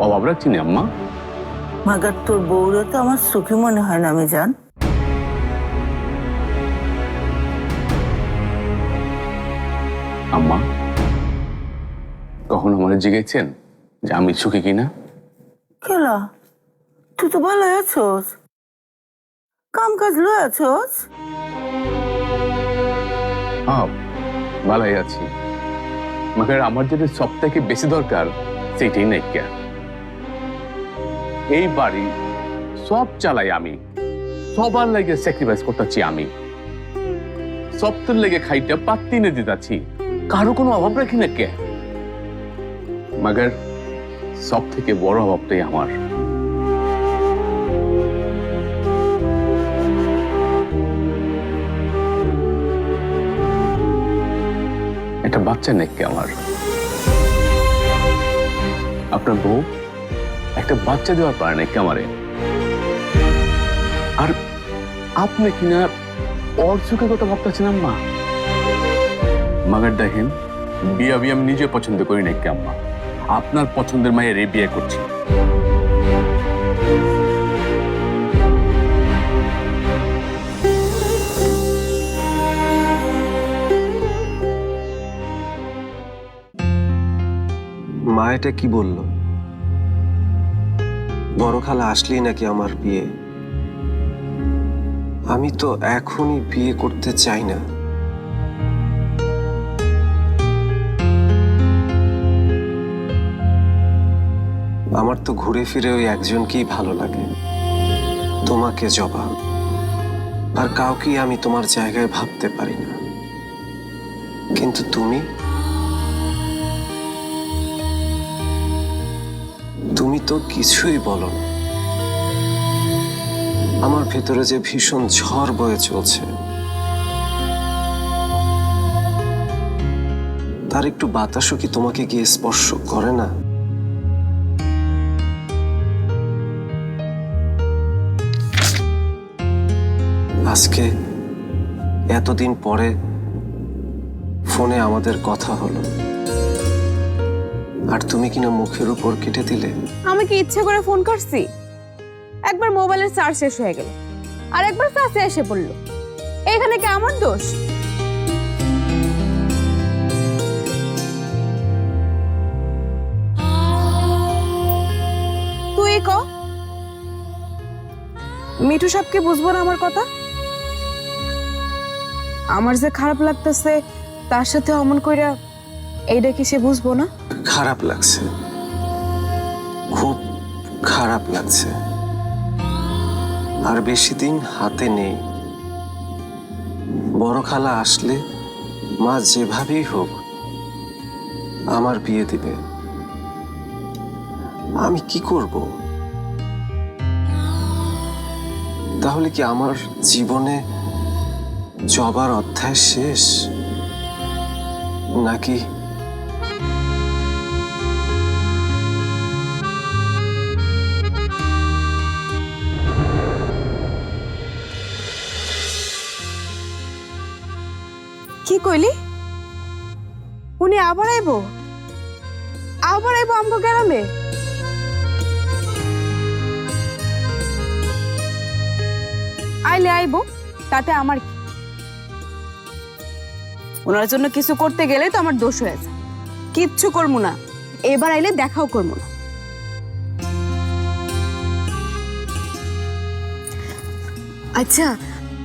অভাব রাখছি না আম্মা। মাগার তোর বউরে তো আমার সুখী মনে হয় না, আমি জান। আম্মা কখন আমার জিগেছেন যে আমি সুখী কিনা? কেলা, তুই তো ভালো আছোস, কাম কাজ লয় আছোস। হ্যাঁ ভালোই আছি, মাগার আমার যেটা সব থেকে বেশি দরকার সেটাই নাই কে। এই বাড়ি সব চালাই আমি, সবার লাগে স্যাক্রিফাইস করতেছি আমি, সবটার লেগে খাইটা পাত্তি নে দিতাছি, কারো কোনো অভাব রাখি না কে। মাগার সব থেকে বড় অভাবটাই আমার। একটা বাচ্চা নাকি আমার, আপনার বউ একটা বাচ্চা দেওয়ার পারে নাকি আমারে। আর আপনি কিনা ওর সুখের কথা ভাবতেছেন আম্মা। মাগার দেখেন, বিয়া বিয়ে আমি নিজে পছন্দ করি নাকি আম্মা, আপনার পছন্দের মায়ের এই বিয়ে করছি। মা এটা কি বললো? বড় খালা আসলেই নাকি আমার বিয়ে? আমি তো এখনই বিয়ে করতে চাই না। আমার তো ঘুরে ফিরে ওই একজনকেই ভালো লাগে, তোমাকে জবা। আর কাউকেই আমি তোমার জায়গায় ভাবতে পারি না। কিন্তু তুমি তো কিছুই বলো না। আমার ভেতরে যে ভীষণ ঝড় বয়ে চলছে, তার একটু বাতাসও কি তোমাকে গিয়ে স্পর্শ করে না? আজকে এতদিন পরে ফোনে আমাদের কথা হলো, আর তুমি কিনা মুখের উপর কেটে দিলে। আমি কি ইচ্ছে করে ফোন করছি? একবার মোবাইলের চার্জ শেষ হয়ে গেল, আর একবার চাচা এসে পড়লো। এখানে কি আমার দোষ? তুই ক, মিঠু সবকে বুঝবো না আমার কথা? আমার যে খারাপ লাগতেছে তার সাথে অমন কইরা এইটা কি সে বুঝবো না? খারাপ লাগছে, খুব খারাপ লাগছে। আর বেশি দিন হাতে নেই। বড় খালা আসলে মা যেভাবেই হোক আমার বিয়ে দিবে। আমি কি করব? তাহলে কি আমার জীবনে জবার অধ্যায় শেষ, নাকি কি কইলি? উনি আবার আইবো আমগো গ্রামে? আইলে আইবো, তাতে আমার কি? ওনার জন্য কিছু করতে গেলে তো আমার দোষ হয়েছে। কিচ্ছু করবো না, এবার আইলে দেখাও করবো না। আচ্ছা